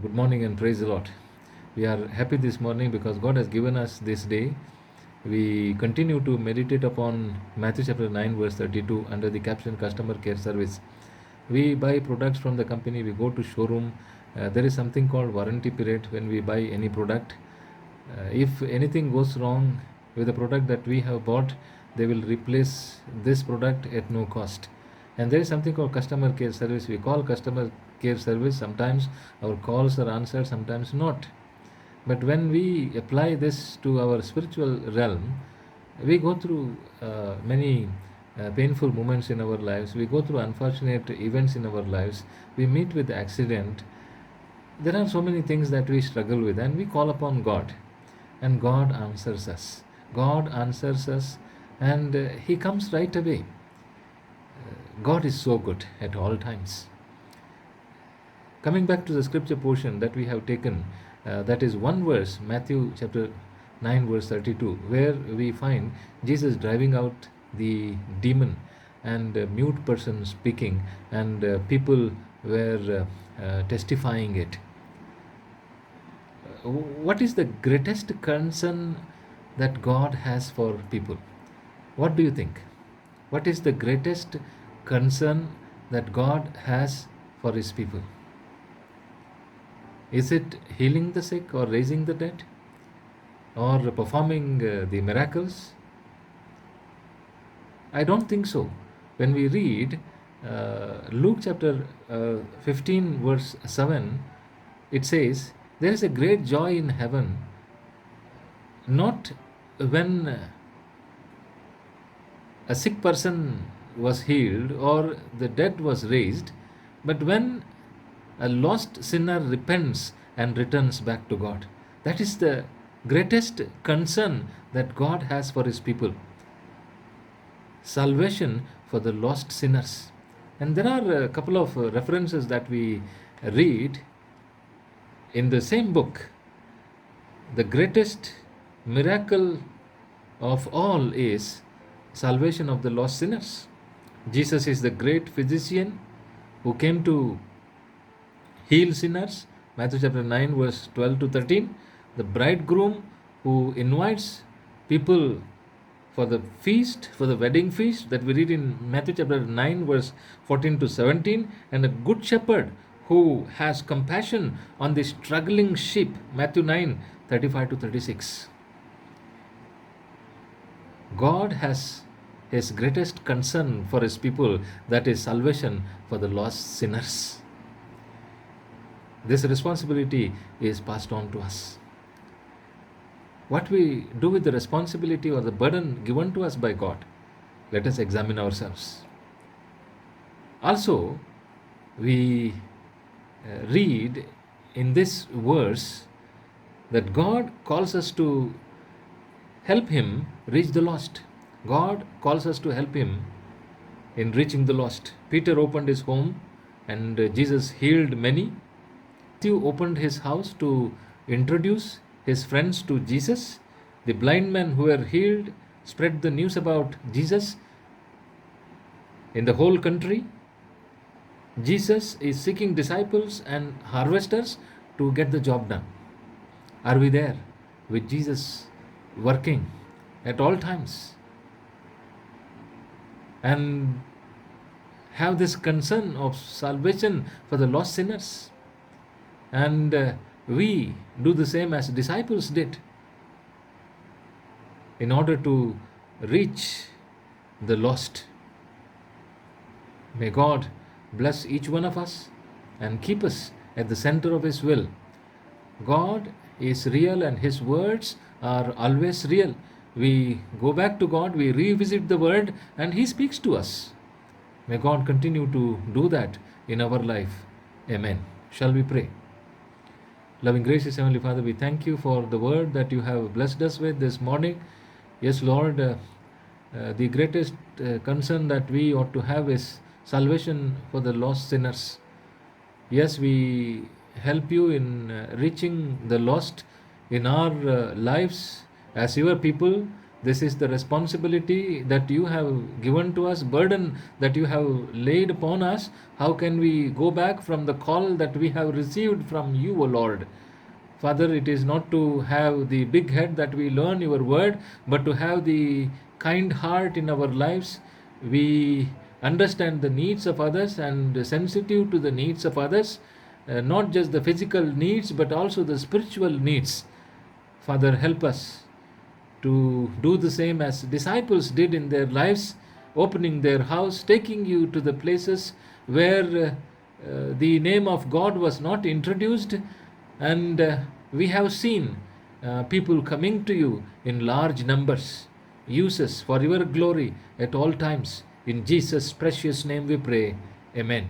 Good morning and praise the Lord. We are happy this morning because God has given us this day. We continue to meditate upon Matthew chapter 9, verse 32 under the caption Customer Care Service. We buy products from the company, we go to showroom. There is something called warranty period when we buy any product. If anything goes wrong with the product that we have bought, they will replace this product at no cost. And there is something called customer care service. We call customer care service. Sometimes our calls are answered, sometimes not. But when we apply this to our spiritual realm, we go through many painful moments in our lives. We go through unfortunate events in our lives. We meet with accident. There are so many things that we struggle with, and we call upon God, and God answers us. God answers us, and He comes right away. God is so good at all times. Coming back to the scripture portion that we have taken, that is one verse, Matthew chapter 9, verse 32, where we find Jesus driving out the demon and a mute person speaking, and people were testifying it. What is the greatest concern that God has for people? What do you think? What is the greatest concern that God has for His people? Is it healing the sick or raising the dead or performing the miracles? I don't think so. When we read Luke chapter 15, verse 7, it says, there is a great joy in heaven, not when a sick person was healed or the dead was raised, but when a lost sinner repents and returns back to God. That is the greatest concern that God has for His people. Salvation for the lost sinners. And there are a couple of references that we read in the same book. The greatest miracle of all is salvation of the lost sinners. Jesus is the great physician who came to heal sinners. Matthew chapter 9, verse 12 to 13. The bridegroom who invites people for the feast, for the wedding feast that we read in Matthew chapter 9, verse 14 to 17. And a good shepherd who has compassion on the struggling sheep. Matthew 9, 35 to 36. God has His greatest concern for His people, that is salvation for the lost sinners. This responsibility is passed on to us. What we do with the responsibility or the burden given to us by God, let us examine ourselves. Also, we read in this verse that God calls us to help Him reach the lost. God calls us to help Him in reaching the lost. Peter opened his home and Jesus healed many. Matthew opened his house to introduce his friends to Jesus. The blind men who were healed spread the news about Jesus in the whole country. Jesus is seeking disciples and harvesters to get the job done. Are we there with Jesus working at all times? And have this concern of salvation for the lost sinners. And we do the same as disciples did in order to reach the lost. May God bless each one of us and keep us at the center of His will. God is real and His words are always real. We go back to God, we revisit the Word, and He speaks to us. May God continue to do that in our life. Amen. Shall we pray? Loving gracious Heavenly Father, we thank You for the word that You have blessed us with this morning. Yes, Lord, the greatest concern that we ought to have is salvation for the lost sinners. Yes, we help You in reaching the lost in our lives as Your people. This is the responsibility that you have given to us, burden that you have laid upon us. How can we go back from the call that we have received from you, O Lord? Father, it is not to have the big head that we learn your word, but to have the kind heart in our lives. We understand the needs of others and sensitive to the needs of others, not just the physical needs, but also the spiritual needs. Father, help us to do the same as disciples did in their lives, opening their house, taking you to the places where the name of God was not introduced, and we have seen people coming to you in large numbers. Use us for your glory at all times. In Jesus' precious name we pray. Amen.